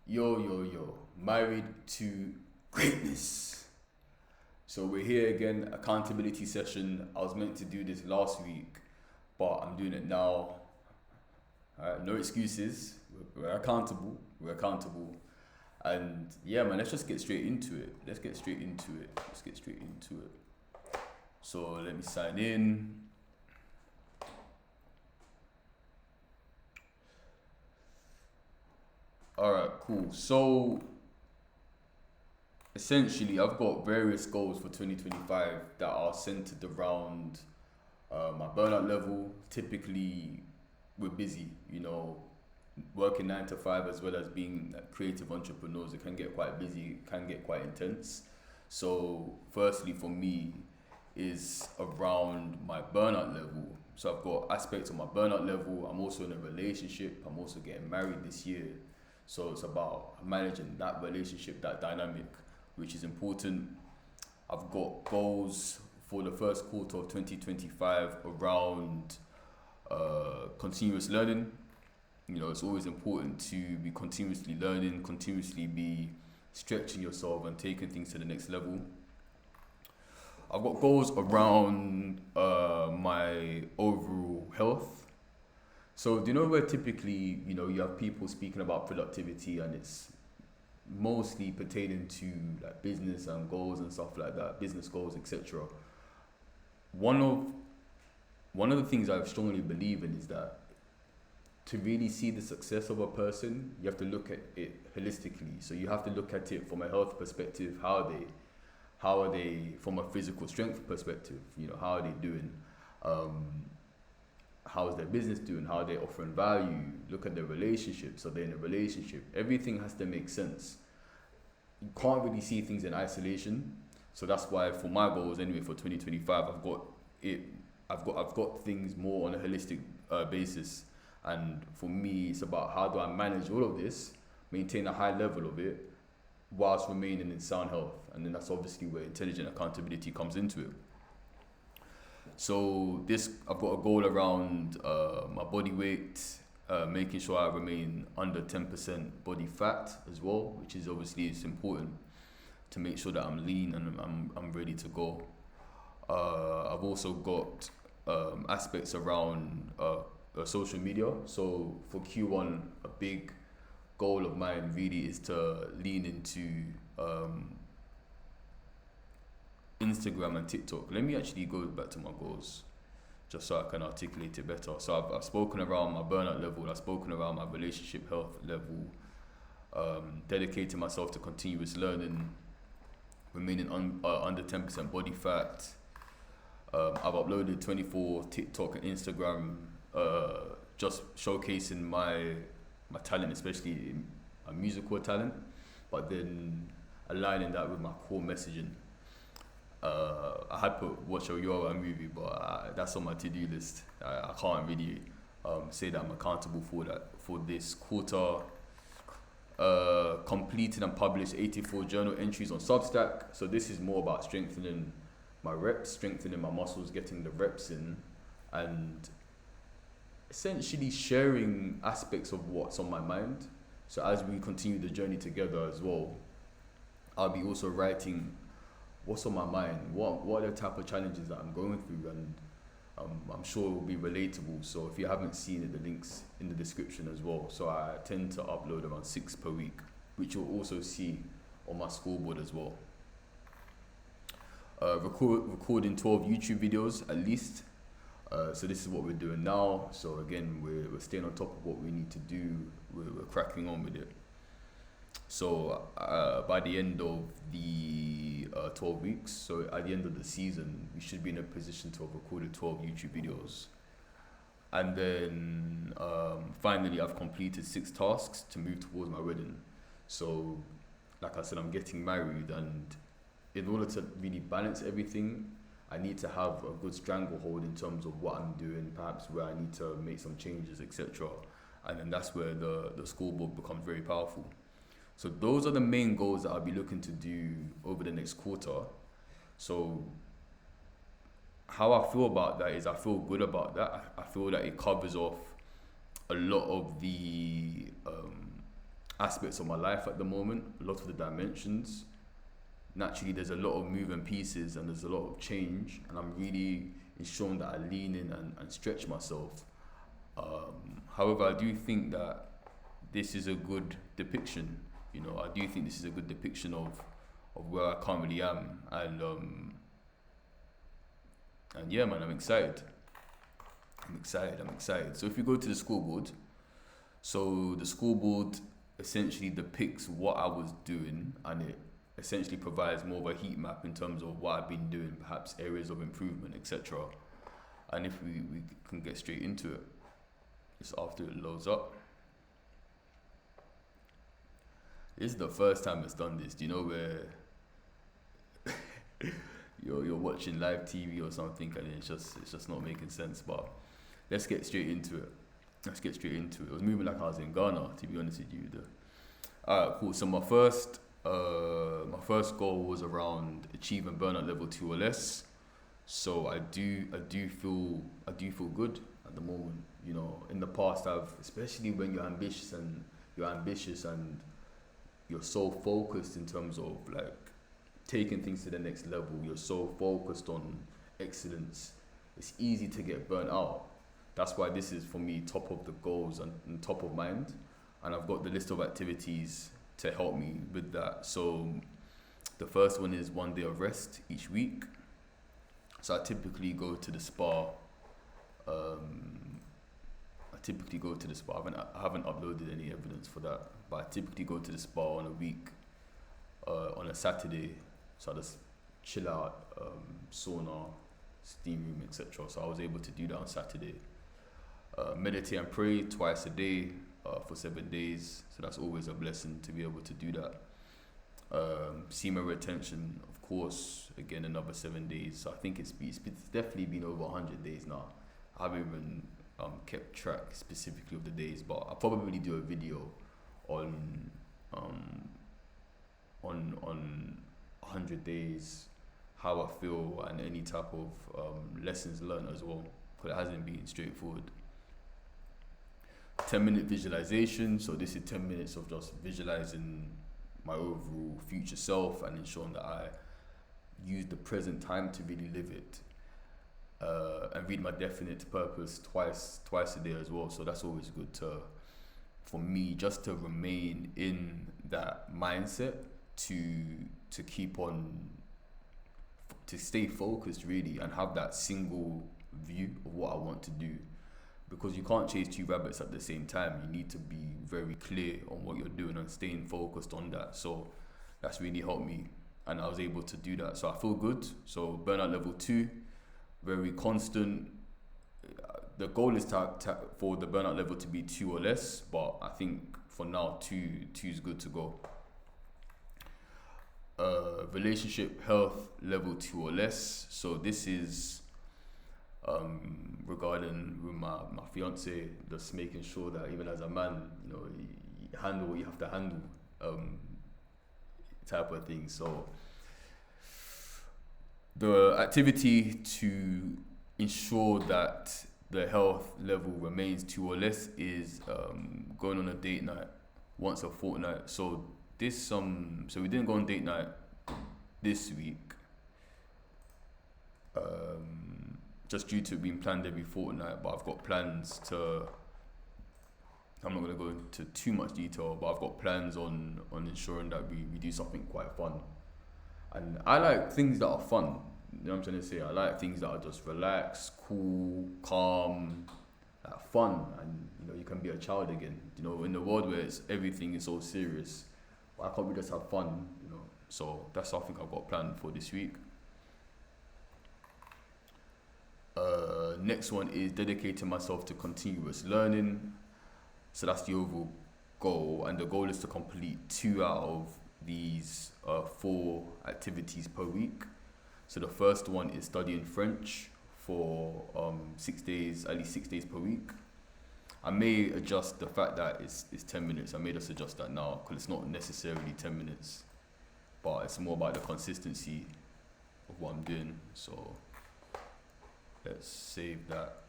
Yo, married to greatness. So we're here again, accountability session. I was meant to do this last week, but I'm doing it now. Alright, no excuses. We're accountable. We're accountable. And yeah, man, let's just get straight into it. Let's get straight into it. Let's get straight into it. So let me sign in. Alright, cool. So essentially, I've got various goals for 2025 that are centered around my burnout level. Typically, we're busy, working 9 to 5 as well as being like, creative entrepreneurs. It can get quite busy, it can get quite intense. So, firstly, for me, is around my burnout level. So, I've got aspects of my burnout level. I'm also in a relationship, I'm also getting married this year. So, it's about managing that relationship, that dynamic, which is important. I've got goals for the first quarter of 2025 around continuous learning. It's always important to be continuously learning, continuously be stretching yourself and taking things to the next level. I've got goals around my overall health. So do you know where typically, you have people speaking about productivity and it's mostly pertaining to like business and goals and stuff like that, business goals, etc. One of one of the things I strongly believe in is that to really see the success of a person, you have to look at it holistically. So you have to look at it from a health perspective, how are they from a physical strength perspective, how are they doing? How is their business doing? How are they offering value? Look at their relationships. Are they in a relationship? Everything has to make sense. You can't really see things in isolation. So that's why for my goals anyway for 2025, I've got things more on a holistic basis. And for me, it's about how do I manage all of this, maintain a high level of it, whilst remaining in sound health. And then that's obviously where intelligent accountability comes into it. So I've got a goal around my body weight, making sure I remain under 10% body fat as well, which is obviously it's important to make sure that I'm lean and I'm ready to go. I've also got aspects around social media. So for Q1, a big goal of mine really is to lean into Instagram and TikTok. Let me actually go back to my goals just so I can articulate it better. So I've spoken around my burnout level, I've spoken around my relationship health level, dedicating myself to continuous learning, remaining under 10% body fat. I've uploaded 24 TikTok and Instagram, just showcasing my talent, especially my musical talent, but then aligning that with my core messaging. I had put watch a Yoga movie, but that's on my to-do list. I can't really say that I'm accountable for that for this quarter. Completed and published 84 journal entries on Substack. So this is more about strengthening my reps, strengthening my muscles, getting the reps in, and essentially sharing aspects of what's on my mind. So as we continue the journey together as well, I'll be also writing what's on my mind, what are the type of challenges that I'm going through, and I'm sure it will be relatable. So if you haven't seen it, the link's in the description as well. So I tend to upload around 6 per week, which you'll also see on my scoreboard as well. Recording 12 YouTube videos at least. So this is what we're doing now. So again, we're staying on top of what we need to do. We're cracking on with it. So by the end of the 12 weeks, so at the end of the season, we should be in a position to have recorded 12 YouTube videos. And then finally, I've completed 6 tasks to move towards my wedding. So like I said, I'm getting married, and in order to really balance everything, I need to have a good stranglehold in terms of what I'm doing, perhaps where I need to make some changes, etc. And then that's where the scoreboard becomes very powerful. So those are the main goals that I'll be looking to do over the next quarter. So how I feel about that is I feel good about that. I feel that it covers off a lot of the aspects of my life at the moment, a lot of the dimensions. Naturally, there's a lot of moving pieces and there's a lot of change, and I'm really ensuring that I lean in and stretch myself. However, I do think that this is a good depiction. I do think this is a good depiction of where I currently am, and yeah, man, I'm excited. I'm excited. So if you go to the scoreboard, so the scoreboard essentially depicts what I was doing, and it essentially provides more of a heat map in terms of what I've been doing, perhaps areas of improvement, etc. And if we can get straight into it, just after it loads up. This is the first time it's done this. Do you know where you're watching live TV or something and it's just not making sense? But let's get straight into it. It was moving like I was in Ghana, to be honest with you. Alright, cool. So my first goal was around achieving burnout level 2 or less. So I do feel good at the moment. In the past, especially when you're ambitious and you're so focused in terms of like taking things to the next level. You're so focused on excellence. It's easy to get burnt out. That's why this is for me top of the goals and top of mind. And I've got the list of activities to help me with that. So the first one is 1 day of rest each week. So I typically go to the spa. I haven't uploaded any evidence for that, but I typically go to the spa on a week, on a Saturday. So I just chill out, sauna, steam room, etc. So I was able to do that on Saturday. Meditate and pray twice a day for 7 days. So that's always a blessing to be able to do that. Semen retention, of course, again another 7 days. So I think it's definitely been over 100 days now. I haven't even kept track specifically of the days, but I'll probably do a video on 100 days, how I feel, and any type of lessons learned as well, because it hasn't been straightforward. 10-minute visualization. So this is 10 minutes of just visualizing my overall future self and ensuring that I use the present time to really live it. And read my definite purpose twice a day as well. So that's always good for me, just to remain in that mindset to keep on, to stay focused really, and have that single view of what I want to do. Because you can't chase two rabbits at the same time. You need to be very clear on what you're doing and staying focused on that. So that's really helped me, and I was able to do that. So I feel good. So burnout level 2, very constant. The goal is for the burnout level to be 2 or less, but I think for now 2 is good to go. Relationship health level 2 or less. So this is regarding with my fiance, just making sure that even as a man, you handle what you have to handle, type of thing. So the activity to ensure that the health level remains 2 or less is going on a date night once a fortnight. So so we didn't go on date night this week, just due to it being planned every fortnight. But I've got plans I'm not going to go into too much detail, but I've got plans on ensuring that we do something quite fun. And I like things that are fun. You know what I'm trying to say? I like things that are just relaxed, cool, calm, fun, and you can be a child again. In the world where everything is so serious, why can't we just have fun? So that's something I've got planned for this week. Next one is dedicating myself to continuous learning. So that's the overall goal, and the goal is to complete 2 out of these 4 activities per week. So the first one is studying French for 6 days, at least 6 days per week. I may adjust the fact that it's 10 minutes. I may just adjust that now, because it's not necessarily 10 minutes, but it's more about the consistency of what I'm doing. So let's save that.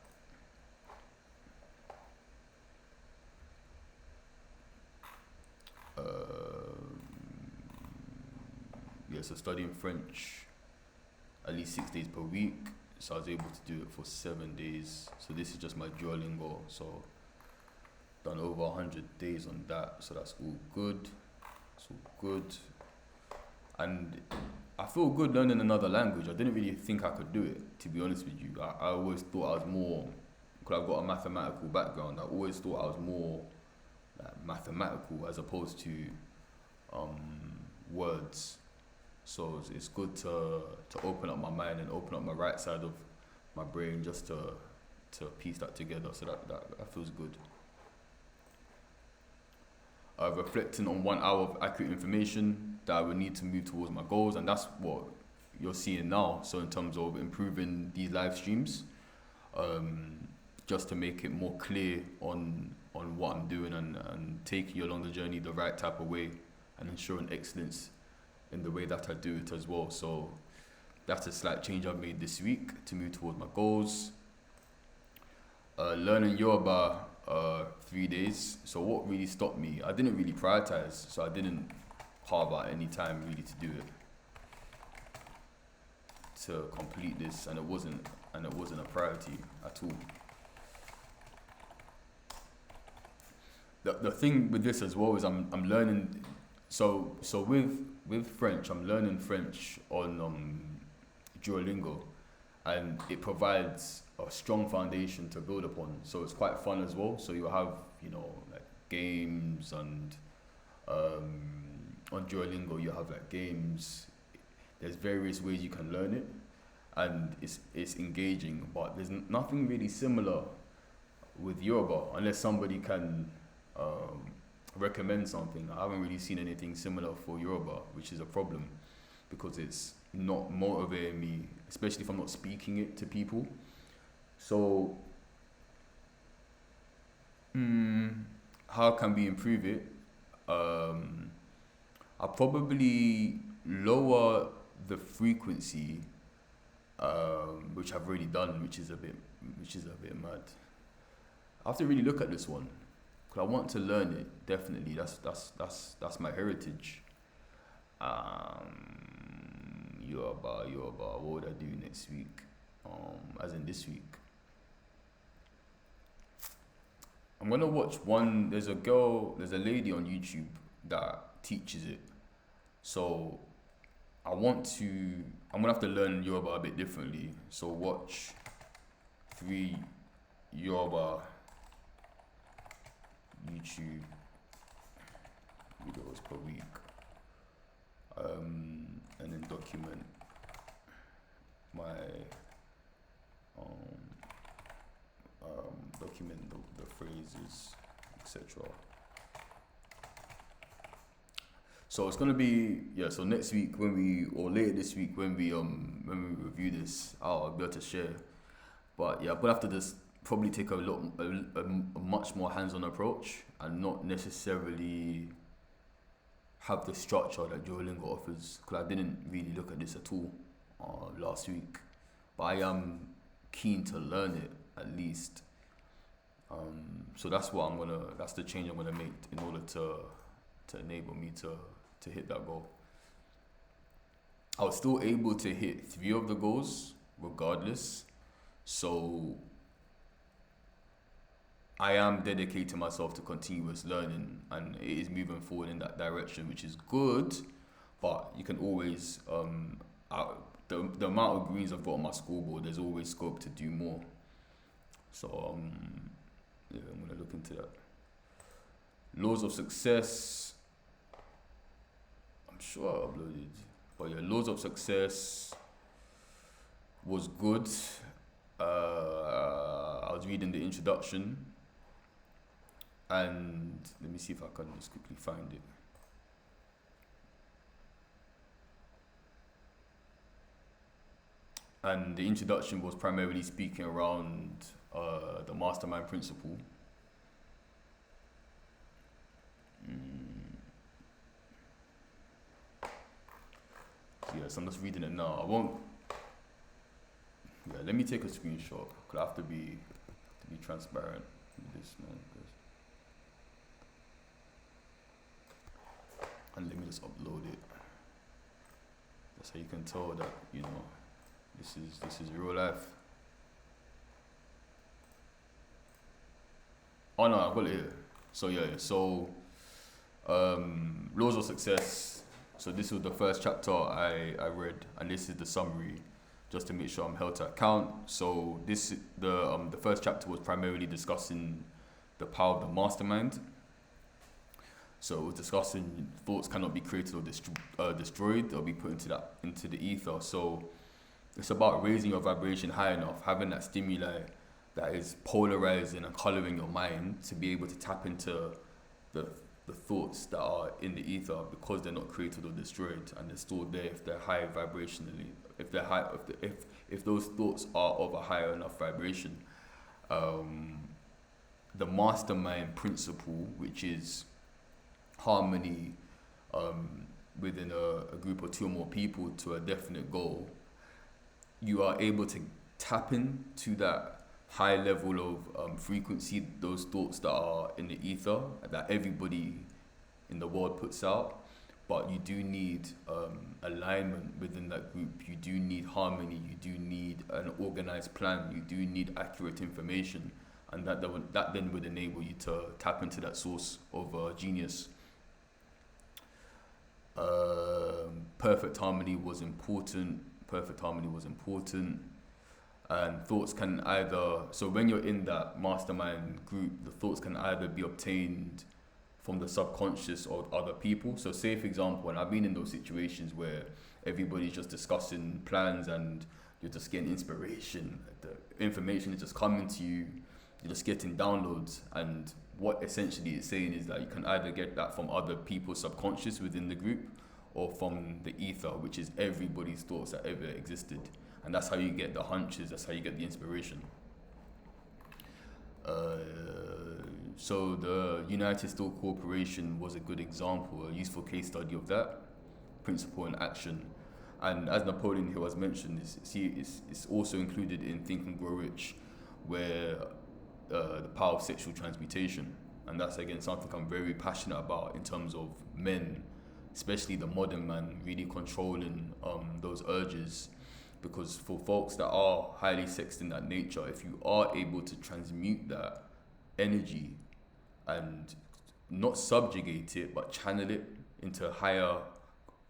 yeah, so studying French at least 6 days per week. So I was able to do it for 7 days. So this is just my Duolingo. So done over 100 days on that. So that's all good. It's all good. And I feel good learning another language. I didn't really think I could do it, to be honest with you. I always thought I was more, because I've got a mathematical background, I always thought I was more like mathematical as opposed to words. So it's good to open up my mind and open up my right side of my brain just to piece that together. So that feels good. Reflecting on 1 hour of accurate information that I would need to move towards my goals, and that's what you're seeing now. So in terms of improving these live streams, just to make it more clear on what I'm doing and taking you along the journey the right type of way and ensuring excellence in the way that I do it as well. So that's a slight change I've made this week to move towards my goals. Learning Yoruba 3 days. So what really stopped me, I didn't really prioritize, so I didn't carve out any time really to do it, to complete this, and it wasn't a priority at all. The thing with this as well is I'm learning, so with French, I'm learning French on Duolingo, and it provides a strong foundation to build upon. So it's quite fun as well. So you have, like games, and on Duolingo you have like games. There's various ways you can learn it, and it's engaging. But there's nothing really similar with Yoruba, unless somebody can recommend something. I haven't really seen anything similar for Yoruba, which is a problem, because it's not motivating me, especially if I'm not speaking it to people. So how can we improve it? I'll probably lower the frequency, which I've already done, which is a bit mad. I have to really look at this one, because I want to learn it. Definitely, that's my heritage. Yoruba. What would I do next week? As in this week, I'm gonna watch one. There's a lady on YouTube that teaches it. So I'm gonna have to learn Yoruba a bit differently. So watch 3 Yoruba YouTube videos per week, and then document my document the phrases, etc. So it's gonna be, so next week or later this week when we review this, I'll be able to share. But yeah, but after this, probably take a much more hands-on approach, and not necessarily have the structure that Duolingo offers, because I didn't really look at this at all last week. But I am keen to learn it at least. So that's the change I'm gonna make in order to enable me to hit that goal. I was still able to hit 3 of the goals regardless. So I am dedicating myself to continuous learning, and it is moving forward in that direction, which is good. But you can always the amount of greens I've got on my scoreboard, there's always scope to do more. So yeah, I'm gonna look into that. Laws of Success, I'm sure I uploaded, but yeah, Laws of Success was good. I was reading the introduction, and let me see if I can just quickly find it. And the introduction was primarily speaking around the mastermind principle. Yes, I'm just reading it now. I won't. Yeah, let me take a screenshot, because I have to be transparent with this, man. And let me just upload it. So you can tell that, this is real life. Oh no, I've got it here. So Laws of Success. So this was the first chapter I read, and this is the summary, just to make sure I'm held to account. So the first chapter was primarily discussing the power of the mastermind. So it was discussing thoughts cannot be created or destroyed. They'll be put into the ether. So it's about raising your vibration high enough, having that stimuli that is polarizing and coloring your mind to be able to tap into the thoughts that are in the ether, because they're not created or destroyed, and they're still there if they're high vibrationally. If those thoughts are of a higher enough vibration. The mastermind principle, which is harmony within a group of two or more people to a definite goal, you are able to tap into that high level of frequency, those thoughts that are in the ether that everybody in the world puts out. But you do need alignment within that group. You do need harmony. You do need an organized plan. You do need accurate information, and that then would enable you to tap into that source of genius. Perfect harmony was important. And thoughts can either, so when you're in that mastermind group, the thoughts can either be obtained from the subconscious or other people. So say, for example, and I've been in those situations where everybody's just discussing plans and you're just getting inspiration, the information is just coming to you, you're just getting downloads. And what essentially it's saying is that you can either get that from other people's subconscious within the group, or from the ether, which is everybody's thoughts that ever existed. And that's how you get the hunches, that's how you get the inspiration. So the United Steel Corporation was a good example, a useful case study of that principle in action. And as Napoleon Hill has mentioned, it's also included in Think and Grow Rich, where the power of sexual transmutation. And that's, again, something I'm very passionate about in terms of men, especially the modern man, really controlling those urges. Because for folks that are highly sexed in that nature, if you are able to transmute that energy and not subjugate it, but channel it into higher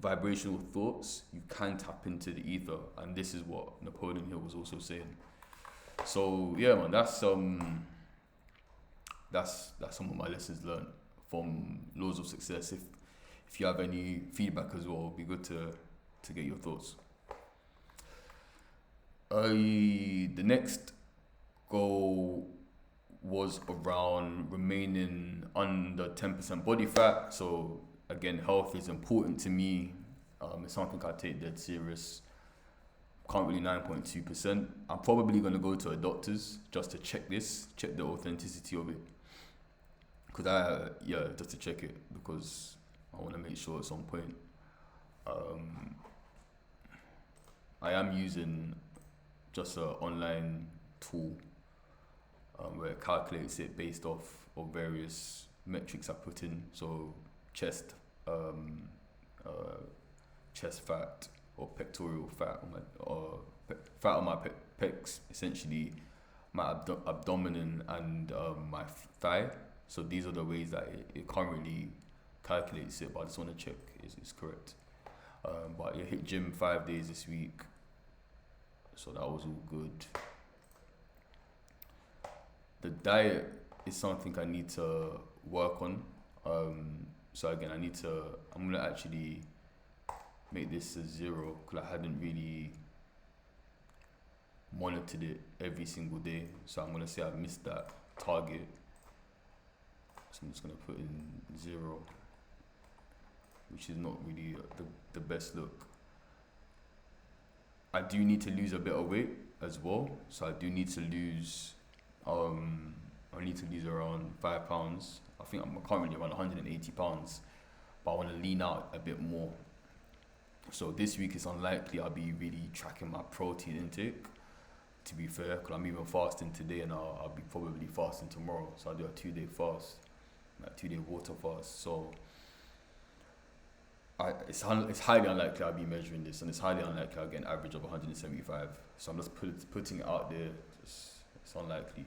vibrational thoughts, you can tap into the ether. And this is what Napoleon Hill was also saying. So yeah, man, that's some of my lessons learned from Laws of Success. If you have any feedback as well, it'd be good to get your thoughts. The next goal was around remaining under 10% body fat. So again, health is important to me. It's something I take dead serious. Currently 9.2%. I'm probably going to go to a doctor's just to check the authenticity of it. Just to check it, because I want to make sure it's on point. I am using just an online tool where it calculates it based off of various metrics I put in. So chest fat or pectoral fat, or fat on my pecs, essentially my abdomen and my thigh. So these are the ways that it currently calculates it, but I just want to check it's correct. But hit gym 5 days this week, so that was all good. The diet is something I need to work on. So again, I'm gonna actually make this a 0, because I hadn't really monitored it every single day. So I'm gonna say I've missed that target. So I'm just gonna put in 0, which is not really the best look. I do need to lose a bit of weight as well. So I do need to lose, I need to lose around 5 pounds. I think I'm currently around 180 pounds, but I want to lean out a bit more. So this week it's unlikely I'll be really tracking my protein intake, to be fair, because I'm even fasting today, and I'll be probably fasting tomorrow. So I'll do a 2-day fast, like 2-day water fast. So it's highly unlikely I'll be measuring this, and it's highly unlikely I'll get an average of 175. So I'm just putting it out there. It's unlikely,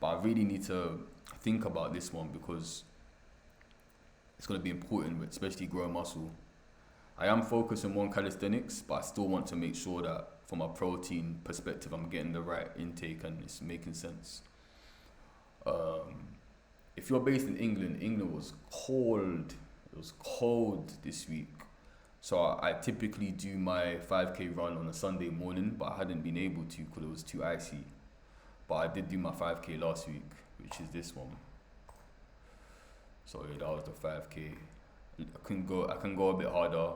but I really need to think about this one because it's going to be important, especially growing muscle. I am focusing more on calisthenics, but I still want to make sure that from a protein perspective, I'm getting the right intake and it's making sense. If you're based in England, England was cold. It was cold this week. So I typically do my 5k run on a Sunday morning, but I hadn't been able to because it was too icy. But I did do my 5k last week, which is this one. So yeah, that was the 5k. I can go a bit harder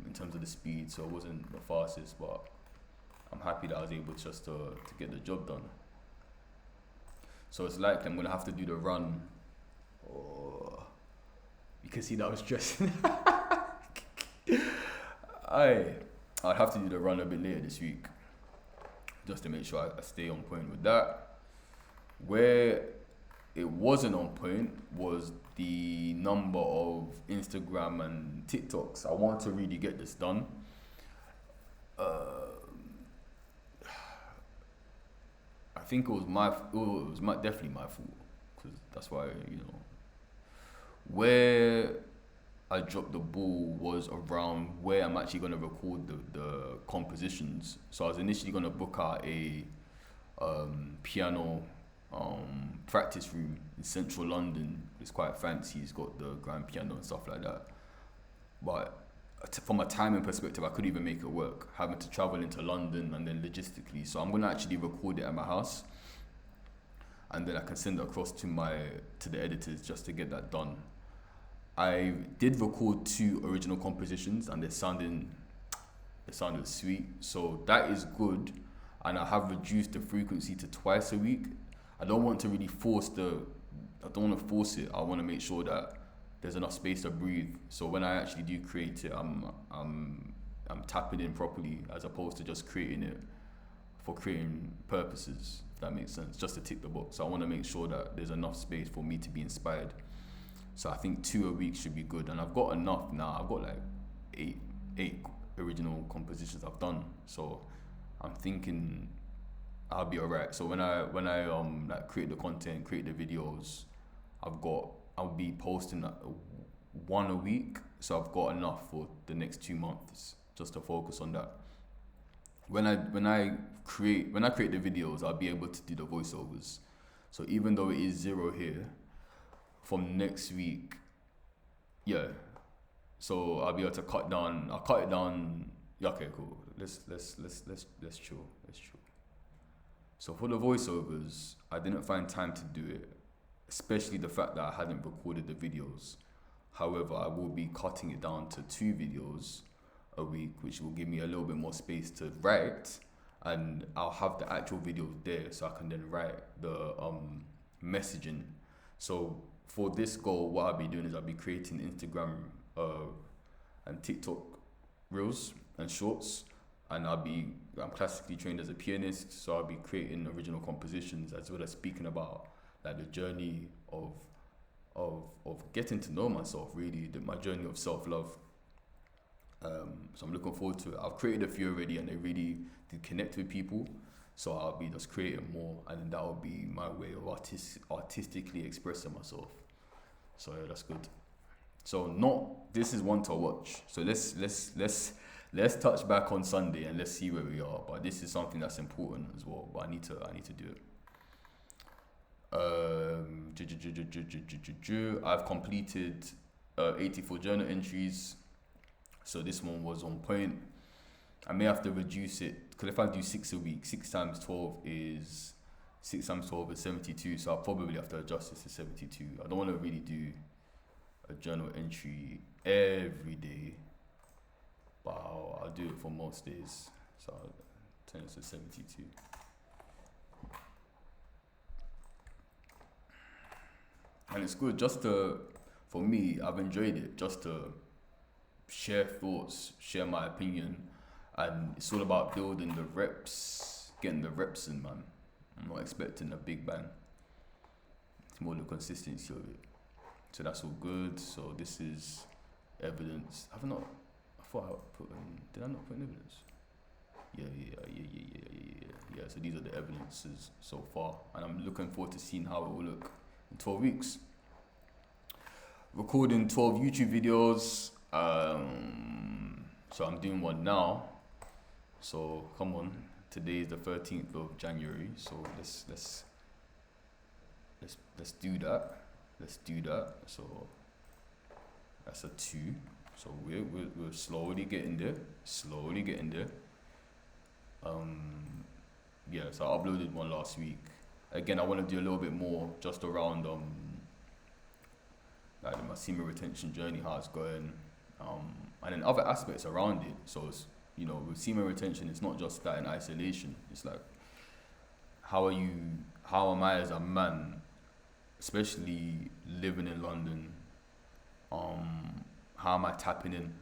in terms of the speed, so it wasn't the fastest, but I'm happy that I was able just to get the job done. So it's likely I'm gonna have to do the run. Oh, you can see that I was stressing. I'd have to do the run a bit later this week, just to make sure I stay on point with that. Where it wasn't on point was the number of Instagram and TikToks. I want to really get this done. I think it was definitely my fault, because that's why, where I dropped the ball was around where I'm actually going to record the compositions. So I was initially going to book out a piano practice room in central London. It's quite fancy. It's got the grand piano and stuff like that. But from a timing perspective, I couldn't even make it work, having to travel into London and then logistically. So I'm gonna actually record it at my house, and then I can send it across to the editors just to get that done. I did record 2 original compositions, and they sounded sweet. So that is good, and I have reduced the frequency to twice a week. I don't want to really force it. I want to make sure that there's enough space to breathe. So when I actually do create it, I'm tapping in properly, as opposed to just creating it for creating purposes, if that makes sense, just to tick the box. So I want to make sure that there's enough space for me to be inspired. So I think 2 a week should be good, and I've got enough now. I've got like eight original compositions I've done. So I'm thinking I'll be alright. So when I like create the content, create the videos, I'll be posting 1 a week. So I've got enough for the next 2 months just to focus on that. When I create the videos, I'll be able to do the voiceovers. So even though it is 0 here, from next week, yeah. So I'll be able to cut down. I'll cut it down. Yeah, okay, cool. Let's chill. So for the voiceovers, I didn't find time to do it, especially the fact that I hadn't recorded the videos. However, I will be cutting it down to 2 videos a week, which will give me a little bit more space to write, and I'll have the actual videos there, so I can then write the messaging. So for this goal, what I'll be doing is I'll be creating Instagram and TikTok reels and shorts, and I'm classically trained as a pianist, so I'll be creating original compositions, as well as speaking about like the journey of getting to know myself, really, my journey of self-love. So I'm looking forward to it. I've created a few already, and they really do connect with people, so I'll be just creating more, and then that will be my way of artistically expressing myself. So yeah, that's good. So this is one to watch. So let's touch back on Sunday and let's see where we are. But this is something that's important as well. But I need to do it. I've completed 84 journal entries. So this one was on point. I may have to reduce it, because if I do 6 a week, 6 times 12 is 72. So I'll probably have to adjust this to 72. I don't want to really do a journal entry every day, but I'll do it for most days. So I'll turn it to 72. And it's good for me, I've enjoyed it, just to share thoughts, share my opinion, and it's all about building the reps, getting the reps in, man. I'm not expecting a big bang. It's more the consistency of it. So that's all good. So this is evidence. Have I not? I thought I put in. Did I not put in evidence? Yeah. So these are the evidences so far, and I'm looking forward to seeing how it will look in 12 weeks. Recording 12 YouTube videos. So I'm doing one now. So come on, today is the 13th of January. So let's do that. Let's do that. So that's a 2. So we're slowly getting there. Slowly getting there. Yeah. So I uploaded one last week. Again, I want to do a little bit more just around like my semen retention journey, how it's going, and then other aspects around it. So it's, with semen retention, it's not just that in isolation. It's like, how am I as a man, especially living in London, how am I tapping in,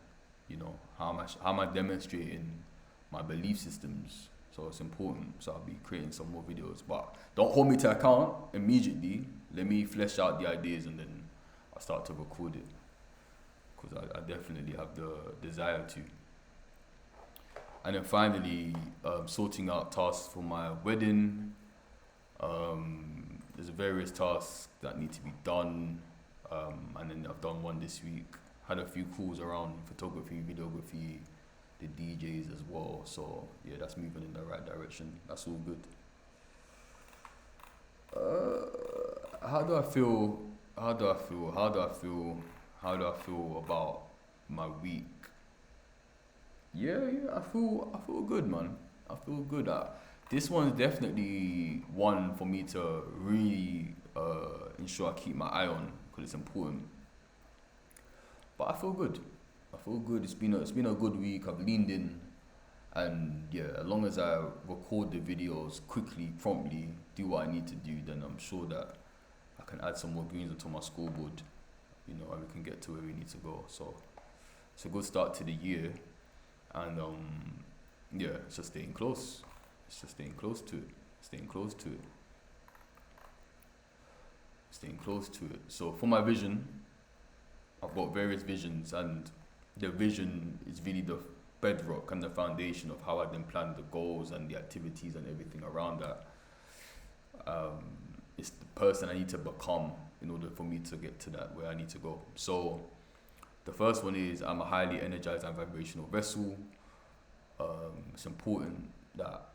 how am I demonstrating my belief systems? So it's important. So I'll be creating some more videos, but don't hold me to account immediately. Let me flesh out the ideas and then I'll start to record it, because I definitely have the desire to. And then finally, sorting out tasks for my wedding. There's various tasks that need to be done, and then I've done one this week. Had a few calls around photography, videography, the DJs as well. So yeah, that's moving in the right direction. That's all good. How do I feel about my week? Yeah, I feel good, man. I feel good. This one's definitely one for me to really ensure I keep my eye on, because it's important. But I feel good. It's been a good week. I've leaned in, and yeah, as long as I record the videos quickly, promptly, do what I need to do, then I'm sure that I can add some more greens onto my scoreboard, and we can get to where we need to go. So it's a good start to the year, and yeah, it's just staying close. Staying close to it. So for my vision, I've got various visions, and the vision is really the bedrock and the foundation of how I then plan the goals and the activities and everything around that. It's the person I need to become in order for me to get to that where I need to go. So the first one is, I'm a highly energized and vibrational vessel. It's important that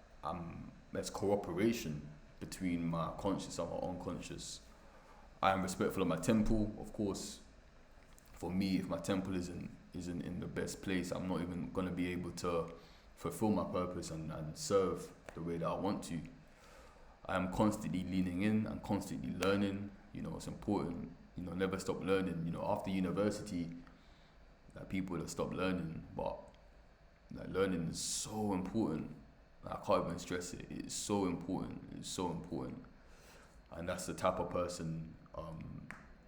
there's cooperation between my conscious and my unconscious. I am respectful of my temple, of course. For me, if my temple isn't in the best place, I'm not even going to be able to fulfill my purpose and serve the way that I want to. I am constantly leaning in and constantly learning. It's important. Never stop learning. After university, that people have stopped learning, but learning is so important. I can't even stress it. It's so important. And that's the type of person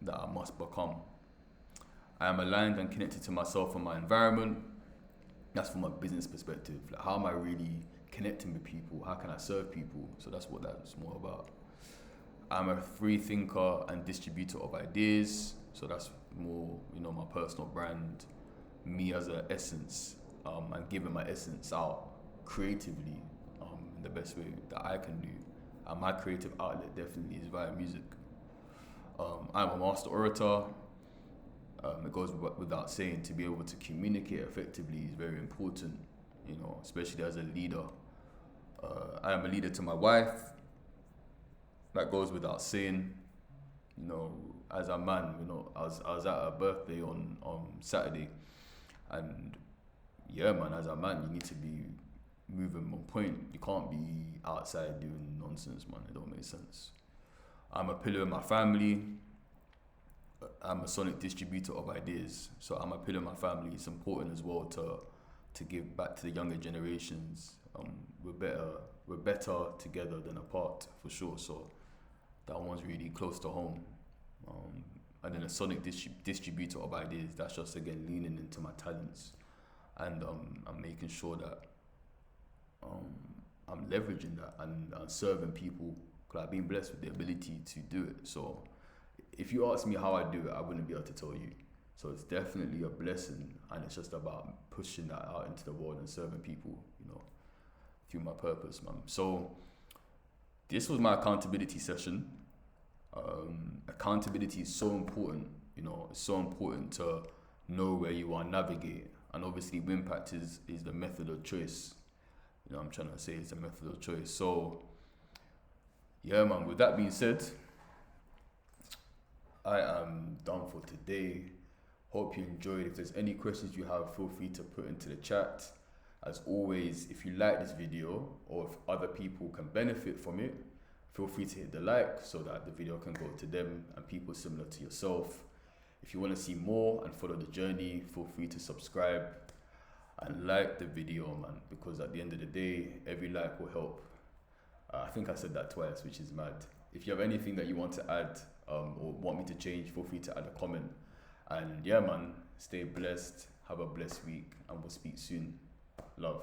that I must become. I am aligned and connected to myself and my environment. That's from a business perspective. How am I really connecting with people? How can I serve people? So that's what that's more about. I'm a free thinker and distributor of ideas. So that's more, my personal brand, me as an essence, and giving my essence out creatively in the best way that I can do. And my creative outlet definitely is via music. I'm a master orator. It goes without saying, to be able to communicate effectively is very important, especially as a leader. I am a leader to my wife. That goes without saying. As a man, I was at her birthday on Saturday, and yeah, man, as a man, you need to be moving on point. You can't be outside doing nonsense, man. It don't make sense. I'm a pillar in my family. I'm a sonic distributor of ideas, so I'm a pillar in my family. It's important as well to give back to the younger generations. We're better together than apart, for sure. So that one's really close to home. And then a sonic distributor of ideas. That's just, again, leaning into my talents, and I'm making sure that I'm leveraging that and serving people, because I've been blessed with the ability to do it. So if you ask me how I do it, I wouldn't be able to tell you. So it's definitely a blessing, and it's just about pushing that out into the world and serving people, through my purpose, man. So this was my accountability session. Accountability is so important, it's so important to know where you are, navigate. And obviously Wimpact is the method of choice. I'm trying to say it's a method of choice. So yeah, man, with that being said, I am done for today. Hope you enjoyed. If there's any questions you have, feel free to put into the chat. As always, if you like this video or if other people can benefit from it, feel free to hit the like so that the video can go to them and people similar to yourself. If you want to see more and follow the journey, feel free to subscribe and like the video, man, because at the end of the day, every like will help. I think I said that twice, which is mad. If you have anything that you want to add or want me to change, feel free to add a comment. And yeah, man, stay blessed, have a blessed week, and we'll speak soon. Love.